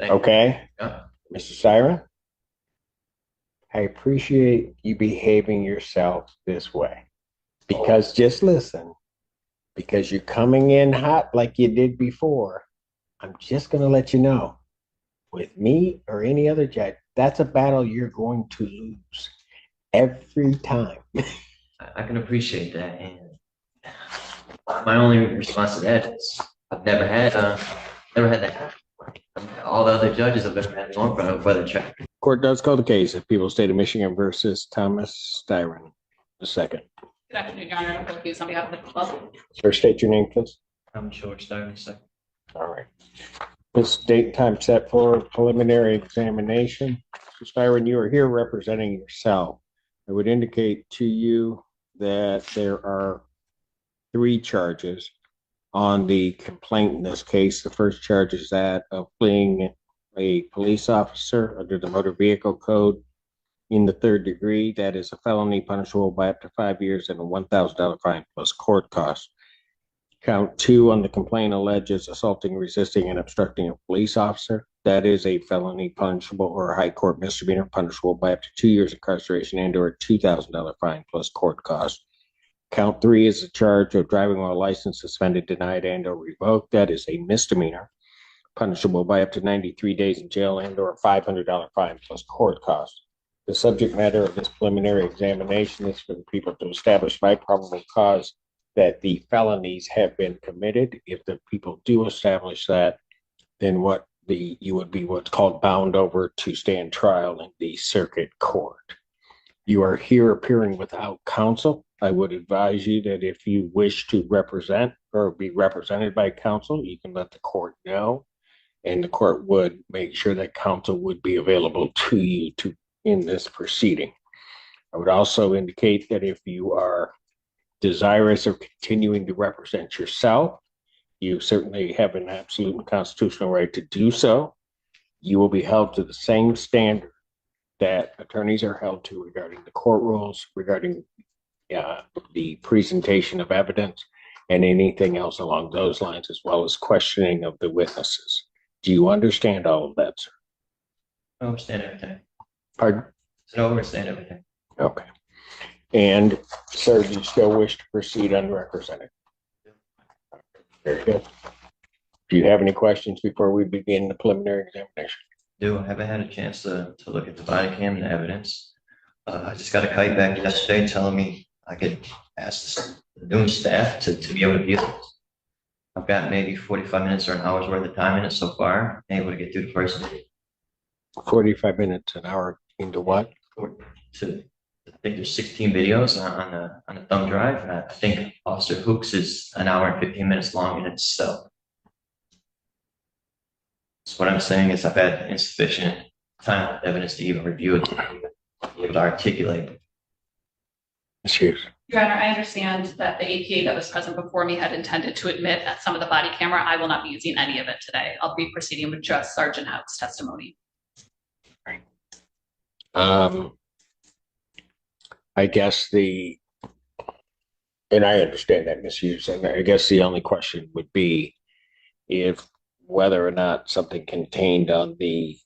Thank Okay, you. Yeah. Mr. Siren, I appreciate you behaving yourself this way because just listen, because you're coming in hot like you did before. I'm just going to let you know with me or any other judge, that's a battle you're going to lose every time. I can appreciate that. And my only response to that is I've never had that happen. All the other judges have been had on front of weather check. Court does call the case of People's State of Michigan versus Thomas Styron II. Good afternoon, Your Honor. I'm confused on behalf of the club. First, state your name, please. I'm George Starving second. All right. This date time set for preliminary examination. Mr. Styron, you are here representing yourself. I would indicate to you that there are three charges on the complaint in this case. The first charge is that of fleeing a police officer under the Motor Vehicle Code in the third degree. That is a felony punishable by up to 5 years and a $1,000 fine plus court costs. Count two on the complaint alleges assaulting, resisting, and obstructing a police officer. That is a felony punishable or a high court misdemeanor punishable by up to 2 years incarceration and or a $2,000 fine plus court costs. Count three is a charge of driving while license suspended, denied, and or revoked. That is a misdemeanor punishable by up to 93 days in jail and or a $500 fine plus court costs. The subject matter of this preliminary examination is for the people to establish by probable cause that the felonies have been committed. If the people do establish that, then you would be what's called bound over to stand trial in the circuit court. You are here appearing without counsel. I would advise you that if you wish to represent or be represented by counsel, you can let the court know, and the court would make sure that counsel would be available to you in this proceeding. I would also indicate that if you are desirous of continuing to represent yourself, you certainly have an absolute and constitutional right to do so. You will be held to the same standard that attorneys are held to regarding the court rules, regarding the presentation of evidence, and anything else along those lines, as well as questioning of the witnesses. Do you understand all of that, sir? I understand everything. Pardon? I don't understand everything. Okay. And, sir, do you still wish to proceed unrepresented? Very good. Do you have any questions before we begin the preliminary examination? I haven't had a chance to look at the body cam and the evidence. I just got a kite back yesterday telling me I could ask the noon staff to be able to view this. I've got maybe 45 minutes or an hour's worth of time in it so far. I'm able to get through the first day. 45 minutes, an hour into what? I think there's 16 videos on the thumb drive. And I think Officer Hooks is an hour and 15 minutes long in itself. So what I'm saying is I've had insufficient time and evidence to even review it, to be able to articulate it. Excuse. Your Honor, I understand that the APA that was present before me had intended to admit that some of the body camera. I will not be using any of it today. I'll be proceeding with just Sergeant Howe's testimony. Right. I guess and I understand that misuse, and I guess the only question would be if whether or not something contained on the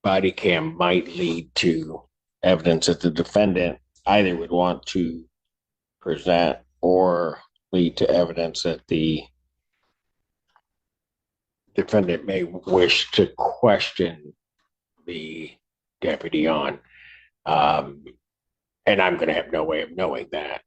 body cam might lead to evidence that the defendant either would want to present or lead to evidence that the defendant may wish to question the deputy on. And I'm going to have no way of knowing that.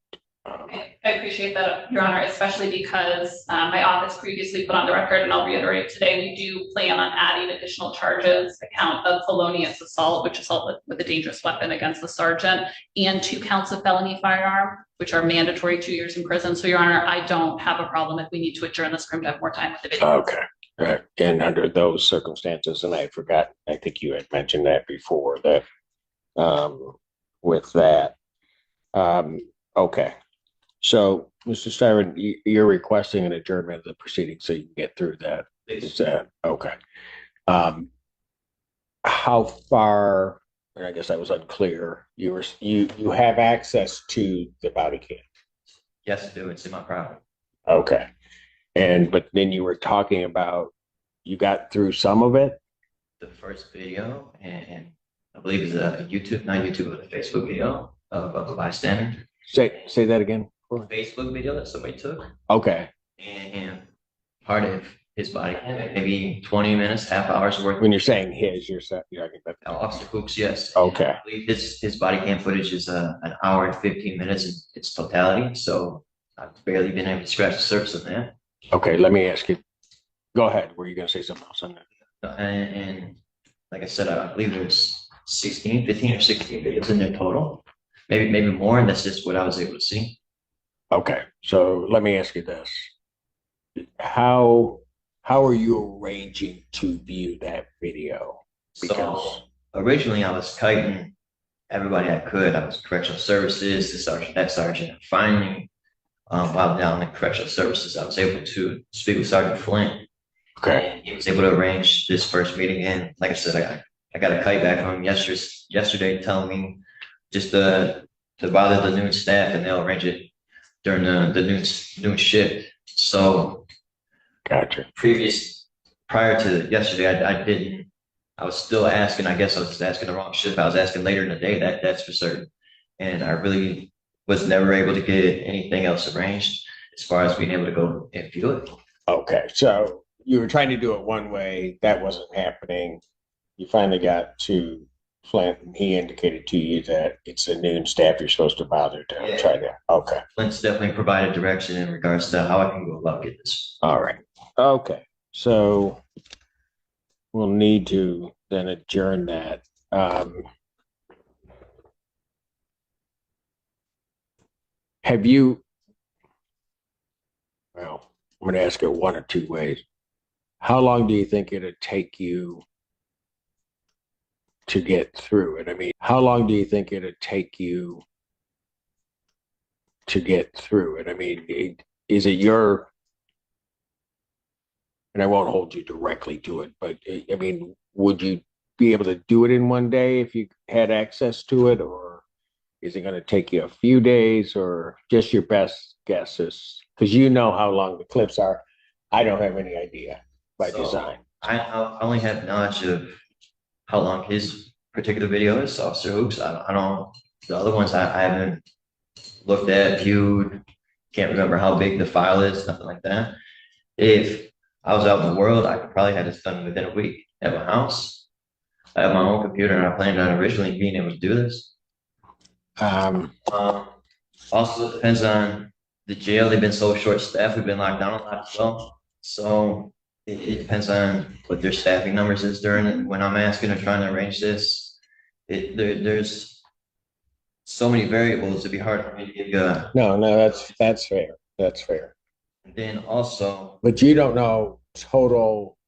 I appreciate that, Your Honor, especially because my office previously put on the record, and I'll reiterate today, we do plan on adding additional charges, account of felonious assault, which is assault with a dangerous weapon against the sergeant, and 2 counts of felony firearm, which are mandatory 2 years in prison. So, Your Honor, I don't have a problem if we need to adjourn this room to have more time with the video. Okay. And under those circumstances, and I forgot, I think you had mentioned that before, that with that. Okay. So, Mr. Styron, you're requesting an adjournment of the proceedings so you can get through that. Is that okay? How far? I guess I was unclear. You have access to the body cam. Yes, I do. It's in my property. Okay. But then you were talking about You got through some of it? The first video, and I believe it's a YouTube, not YouTube, but a Facebook video of a bystander. Say that again. Facebook video that somebody took, Okay. and part of his body cam, maybe 20 minutes, half hour's worth. When you're saying his, you're saying, yeah, I think that. Officer Hoops, yes. Okay. I believe his body cam footage is an hour and 15 minutes in its totality. So I've barely been able to scratch the surface of that. Okay, let me ask you. Go ahead. Were you going to say something else on that? And like I said, I believe there's 15 or 16 videos in there total. Maybe more, and that's just what I was able to see. Okay, so let me ask you this. How are you arranging to view that video? So originally I was kiting everybody I could. I was correctional services, the sergeant, that sergeant. And finally, while down in correctional services, I was able to speak with Sergeant Flint. Okay. And he was able to arrange this first meeting. And like I said, I got a kite back from him yesterday telling me just to bother the noon staff, and they'll arrange it during the noon shift. So Gotcha. Prior to yesterday, I was still asking. I guess I was just asking the wrong shift. I was asking later in the day, that's for certain. And I really was never able to get anything else arranged as far as being able to go and view it. Okay, so you were trying to do it one way, that wasn't happening. You finally got to Flint, and he indicated to you that it's a noon staff you're supposed to bother to try to. Okay. Flint's definitely provided direction in regards to how I can go about getting this. All right. Okay. So we'll need to then adjourn that. Have you, well, I'm going to ask it one or two ways. How long do you think it'd take you to get through it? I mean, how long do you think it'd take you to get through it? I mean, is it your, and I won't hold you directly to it, but I mean, would you be able to do it in one day if you had access to it, or is it going to take you a few days, or just your best guesses? Because you know how long the clips are. I don't have any idea by design. I only have knowledge of how long his particular video is, Officer Hoops. I don't, the other ones I haven't looked at, viewed, can't remember how big the file is, nothing like that. If I was out in the world, I could probably have this done within a week at my house. I have my own computer, and I planned on originally being able to do this. Also, it depends on the jail. They've been so short-staffed. We've been locked down a lot as well. So it depends on what their staffing numbers is during it. When I'm asking or trying to arrange this, there's so many variables. It'd be hard for me to give you a. No, that's fair. That's fair. And then also, but you don't know total.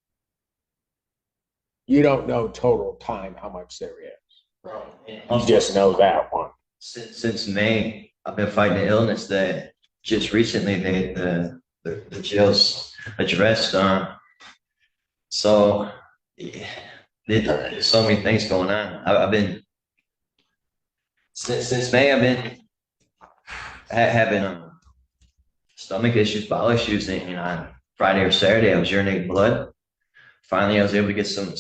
You don't know total time how much there is. You just know that one. Since May, I've been fighting an illness that just recently the jails addressed. So there's so many things going on. I've been since May. I've been having stomach issues, bowel issues, and on Friday or Saturday I was urinating blood. Finally, I was able to get some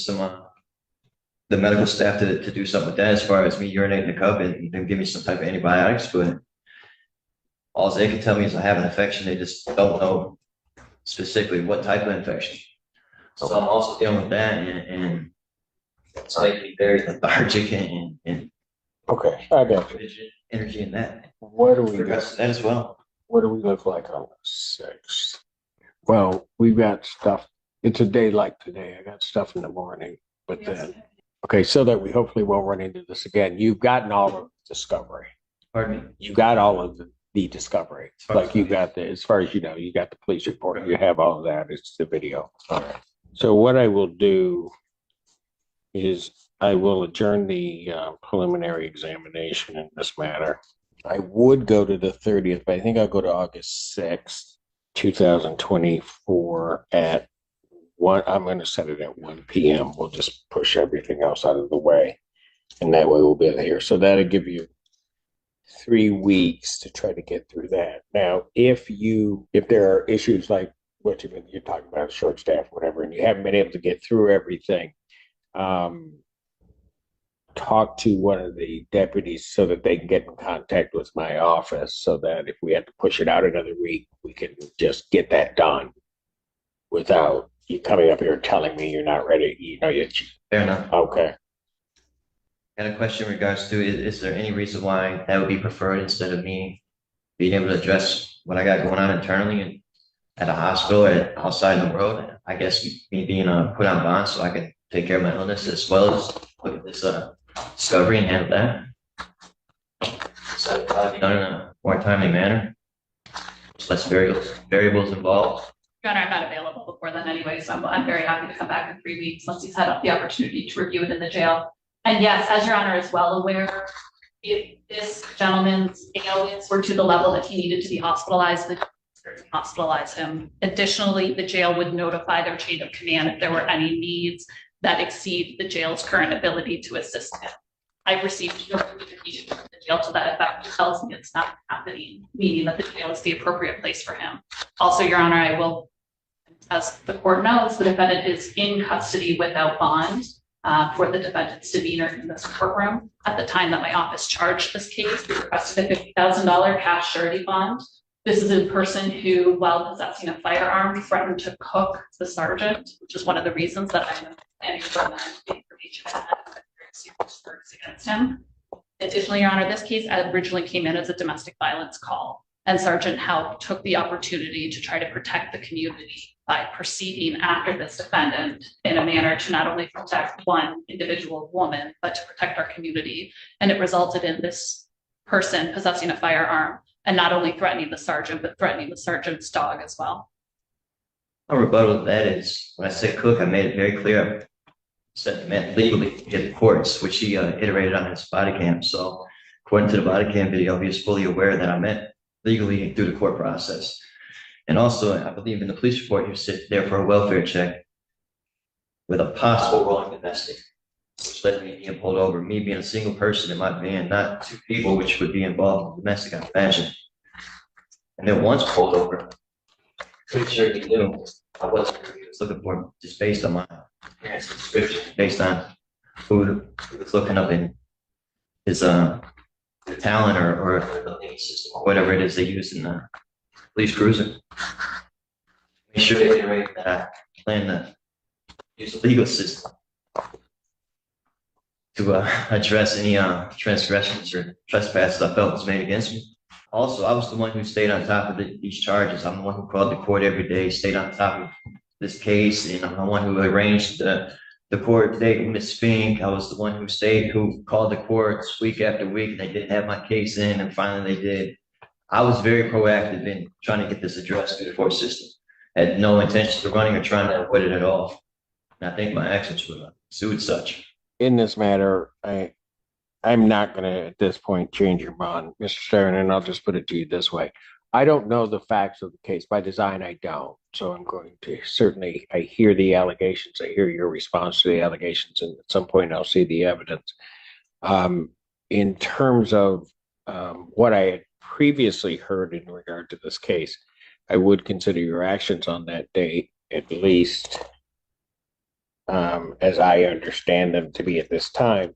the medical staff to do something with that as far as me urinating the cup and give me some type of antibiotics. But all they can tell me is I have an infection. They just don't know specifically what type of infection. So I'm also dealing with that, and it's making me very lethargic and okay, I got you. Energy in that. What do we got? That as well. What do we look like on the 6th? Well, we've got stuff. It's a day like today. I got stuff in the morning, but then, okay, so that we hopefully won't run into this again. You've gotten all of the discovery. Pardon me? You got all of the discovery. Like you got the, as far as you know, you got the police report. You have all of that. It's the video. All right. So what I will do is I will adjourn the preliminary examination in this matter. I would go to the 30th, but I think I'll go to August 6th, 2024 at 1. I'm going to set it at 1 p.m. We'll just push everything else out of the way, and that way we'll be here. So that'll give you 3 weeks to try to get through that. Now, if there are issues like what you're talking about, short staff, whatever, and you haven't been able to get through everything. Talk to one of the deputies so that they can get in contact with my office so that if we have to push it out another week, we can just get that done without you coming up here and telling me you're not ready. Fair enough. Okay. Got a question in regards to, is there any reason why that would be preferred instead of me being able to address what I got going on internally and at a hospital or outside in the world? I guess me being put on bond so I can take care of my illness as well as look at this discovery and handle that. So probably done in a more timely manner. There's less variables involved. Your Honor, I'm not available before then anyway, so I'm very happy to come back in 3 weeks once he's had the opportunity to review it in the jail. And yes, as Your Honor is well aware, if this gentleman's ailments were to the level that he needed to be hospitalized, the hospitalize him. Additionally, the jail would notify their chain of command if there were any needs that exceed the jail's current ability to assist him. I've received no communication from the jail to that effect, which tells me it's not happening, meaning that the jail is the appropriate place for him. Also, Your Honor, I will, as the court knows, the defendant is in custody without bond for the defendant's demeanor in this courtroom. At the time that my office charged this case, we requested a $50,000 cash surety bond. This is a person who, while possessing a firearm, threatened to cook the sergeant, which is one of the reasons that I'm planning for the information I had against him. Additionally, Your Honor, this case originally came in as a domestic violence call, and Sergeant Howe took the opportunity to try to protect the community by proceeding after this defendant in a manner to not only protect one individual woman, but to protect our community. And it resulted in this person possessing a firearm and not only threatening the sergeant, but threatening the sergeant's dog as well. My rebuttal to that is, when I said cook, I made it very clear. I said it meant legally in the courts, which he iterated on his body cam. So according to the body cam video, he was fully aware that I meant legally through the court process. And also, I believe in the police report, he was sitting there for a welfare check with a possible wrong domestic, which led me being pulled over, me being a single person in my van, not two people, which would be involved in domestic, I imagine. And then once pulled over, pretty sure he knew I wasn't who he was looking for, just based on my parents' description, based on who he was looking up in his talent or the legal system, or whatever it is they use in the police cruiser. Make sure to iterate that I plan to use the legal system to address any transgressions or trespasses I felt was made against me. Also, I was the one who stayed on top of these charges. I'm the one who called the court every day, stayed on top of this case, and I'm the one who arranged the court date with Ms. Fink. I was the one who called the courts week after week, and they didn't have my case in, and finally they did. I was very proactive in trying to get this addressed through the court system. Had no intention of running or trying to avoid it at all. And I think my actions were sued such. In this matter, I'm not going to, at this point, change your bond, Mr. Stern, and I'll just put it to you this way. I don't know the facts of the case. By design, I don't. So I'm going to certainly, I hear the allegations. I hear your response to the allegations, and at some point I'll see the evidence. In terms of what I had previously heard in regard to this case, I would consider your actions on that date, at least as I understand them to be at this time,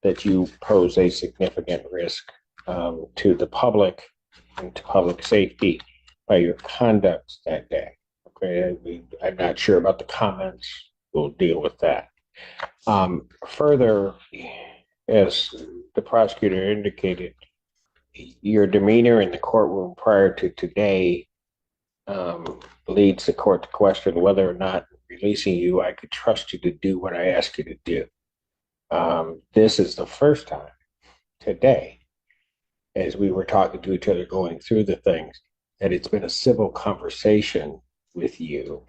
that you pose a significant risk to the public and to public safety by your conduct that day. Okay, I'm not sure about the comments. We'll deal with that. Further, as the prosecutor indicated, your demeanor in the courtroom prior to today leads the court to question whether or not releasing you, I could trust you to do what I ask you to do. This is the first time today, as we were talking to each other, going through the things, that it's been a civil conversation with you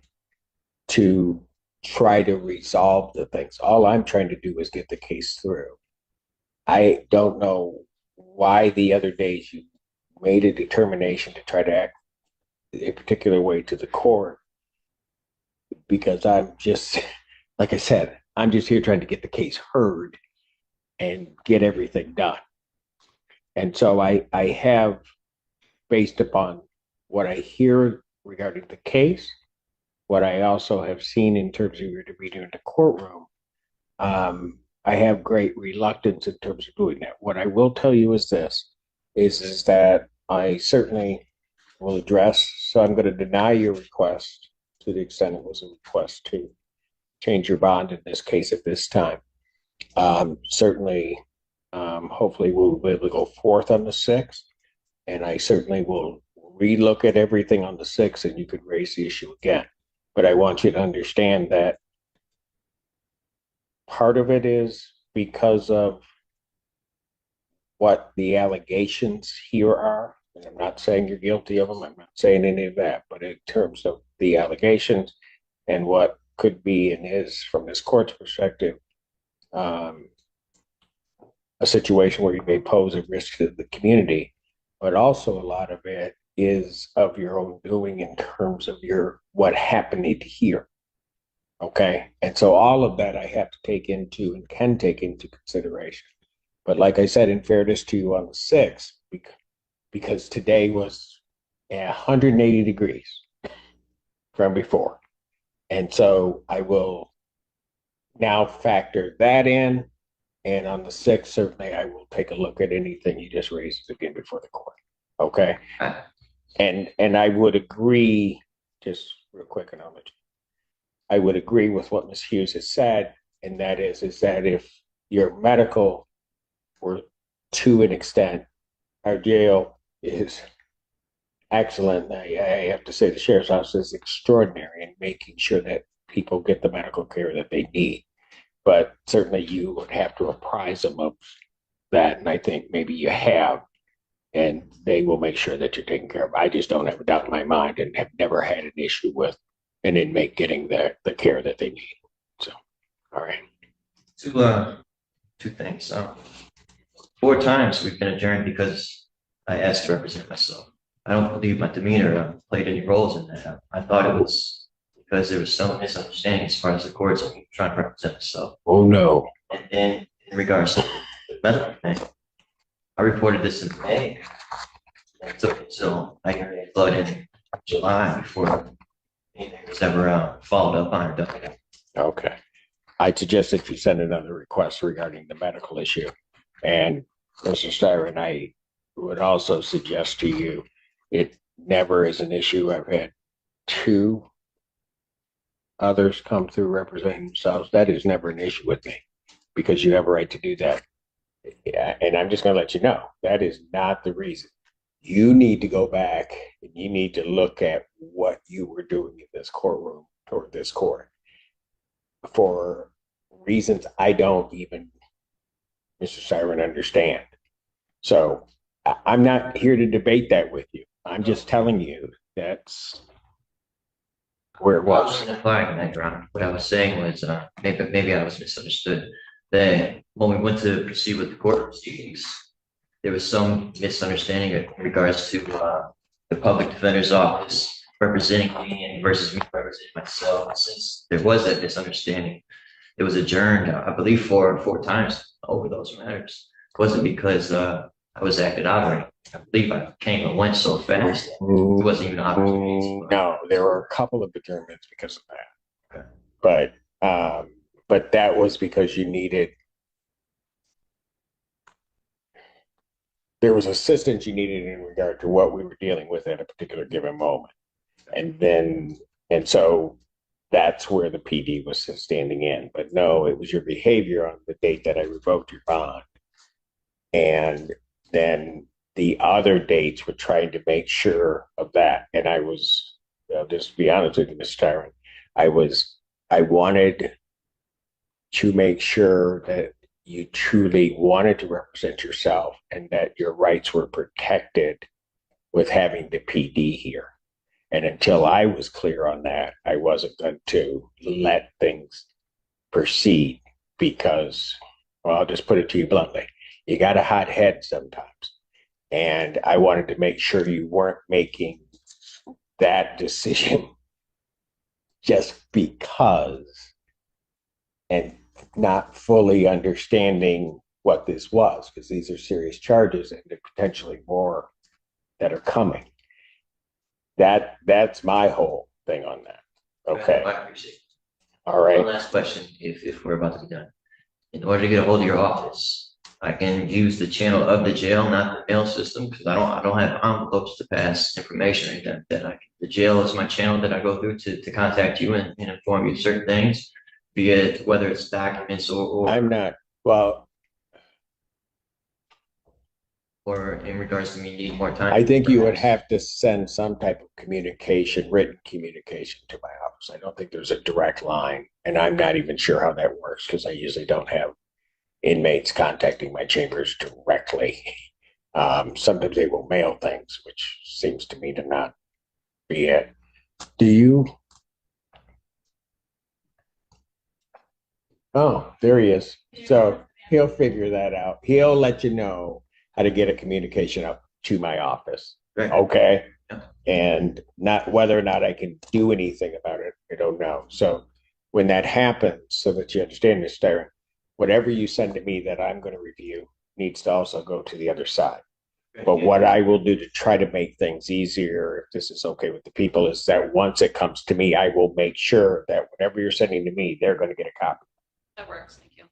to try to resolve the things. All I'm trying to do is get the case through. I don't know why the other days you made a determination to try to act a particular way to the court, because I'm just, like I said, I'm just here trying to get the case heard and get everything done. And so I have, based upon what I hear regarding the case what I also have seen in terms of your demeanor in the courtroom, I have great reluctance in terms of doing that. What I will tell you is this, is that I certainly will address, so I'm going to deny your request to the extent it was a request to change your bond in this case at this time. Certainly, hopefully we'll be able to go forth on the 6th, and I certainly will relook at everything on the 6th, and you could raise the issue again. But I want you to understand that part of it is because of what the allegations here are. And I'm not saying you're guilty of them. I'm not saying any of that. But in terms of the allegations and what could be and is, from this court's perspective, a situation where you may pose a risk to the community, but also a lot of it is of your own doing in terms of what happened here. Okay. And so all of that I have to take into and can take into consideration. But like I said, in fairness to you on the 6th, because today was 180 degrees from before. And so I will now factor that in. And on the 6th, certainly I will take a look at anything you just raised again before the court. Okay. And I would agree, just real quick, and I'll let you. I would agree with what Ms. Hughes has said, and that is that if your medical were to an extent, our jail is excellent. I have to say the sheriff's office is extraordinary in making sure that people get the medical care that they need. But certainly you would have to apprise them of that, and I think maybe you have, and they will make sure that you're taken care of. I just don't have a doubt in my mind and have never had an issue with an inmate getting the care that they need. So, all right. Two things. 4 times we've been adjourned because I asked to represent myself. I don't believe my demeanor played any roles in that. I thought it was because there was some misunderstanding as far as the courts and trying to represent myself. Oh no. And in regards to the medical thing, I reported this in May. It took until I got a flood in July before anything was ever followed up on or done. Okay. I suggest that you send another request regarding the medical issue. And Mr. Styron, I would also suggest to you, it never is an issue. I've had 2 others come through representing themselves. That is never an issue with me because you have a right to do that. And I'm just going to let you know, that is not the reason. You need to go back and you need to look at what you were doing in this courtroom toward this court for reasons I don't even, Mr. Styron, understand. So I'm not here to debate that with you. I'm just telling you that's where it was. I wasn't implying that, Your Honor. What I was saying was maybe I was misunderstood. That when we went to proceed with the court proceedings, there was some misunderstanding in regards to the public defender's office representing me versus me representing myself. And since there was that misunderstanding, it was adjourned, I believe, 4 times over those matters. It wasn't because I was acting out or anything. I believe I came and went so fast. It wasn't even an opportunity. No, there were a couple of adjournments because of that. Okay. But that was because you needed, there was assistance you needed in regard to what we were dealing with at a particular given moment. And so that's where the PD was standing in. But no, it was your behavior on the date that I revoked your bond. And then the other dates were trying to make sure of that. And I was, I'll just be honest with you, Mr. Tyron, I wanted to make sure that you truly wanted to represent yourself and that your rights were protected with having the PD here. And until I was clear on that, I wasn't going to let things proceed because, well, I'll just put it to you bluntly, you got a hot head sometimes. And I wanted to make sure you weren't making that decision just because and not fully understanding what this was, because these are serious charges and there are potentially more that are coming. That's my whole thing on that. Okay, I appreciate it. all One right. last question, if we're about to be done. In order to get a hold of your office, I can use the channel of the jail, not the mail system, because I don't have envelopes to pass information or anything. The jail is my channel that I go through to contact you and inform you of certain things, be it whether it's documents I'm not, well, or in regards to me needing more time. I think you would have to send some type of communication, written communication to my office. I don't think there's a direct line, and I'm not even sure how that works because I usually don't have inmates contacting my chambers directly. Sometimes they will mail things, which seems to me to not be it. Do you? Oh, there he is. So he'll figure that out. He'll let you know how to get a communication up to my office. Right. Okay. Yeah. And not whether or not I can do anything about it, I don't know. So when that happens, so that you understand this, Darren, whatever you send to me that I'm going to review needs to also go to the other side. But what I will do to try to make things easier, if this is okay with the people, is that once it comes to me, I will make sure that whatever you're sending to me, they're going to get a copy. That works, thank you.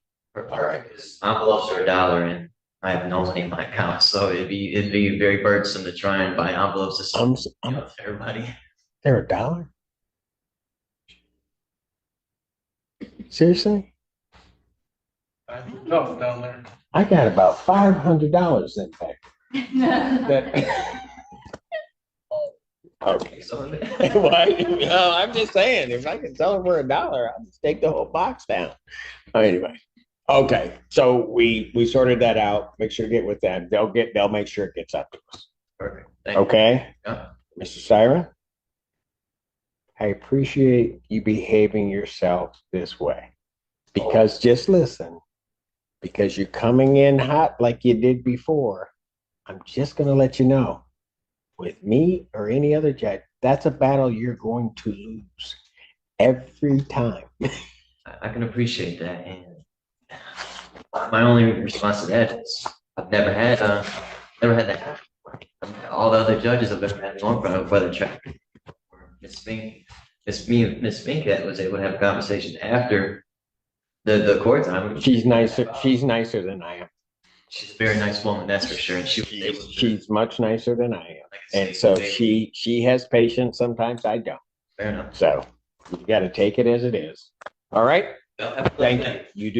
All right, because envelopes are $1 and I have no money in my account, so it'd be very burdensome to try and buy envelopes to send to everybody. They're $1? Seriously? No, down there. I got about $500 in back. That. Okay. So Why? No, I'm just saying, if I can sell it for $1, I'll just take the whole box down. Anyway, okay. So we sorted that out. Make sure to get with them. They'll make sure it gets up to us. perfect. Thank you. Okay, Yeah. Mr. Siren, I appreciate you behaving yourself this way. Because just listen, because you're coming in hot like you did before, I'm just going to let you know, with me or any other judge, that's a battle you're going to lose every time. I can appreciate that, and my only response to that is I've never had that happen. All the other judges I've ever had going from whether traffic or Miss Fink that was able to have a conversation after the court time. She's nicer. She's nicer than I am. She's a very nice woman, that's for sure. And She's much nicer than I am. like I And say, so she has patience. Sometimes I don't. fair enough. So you got to take it as it is. All right. Well, have a good Thank night. you. You do.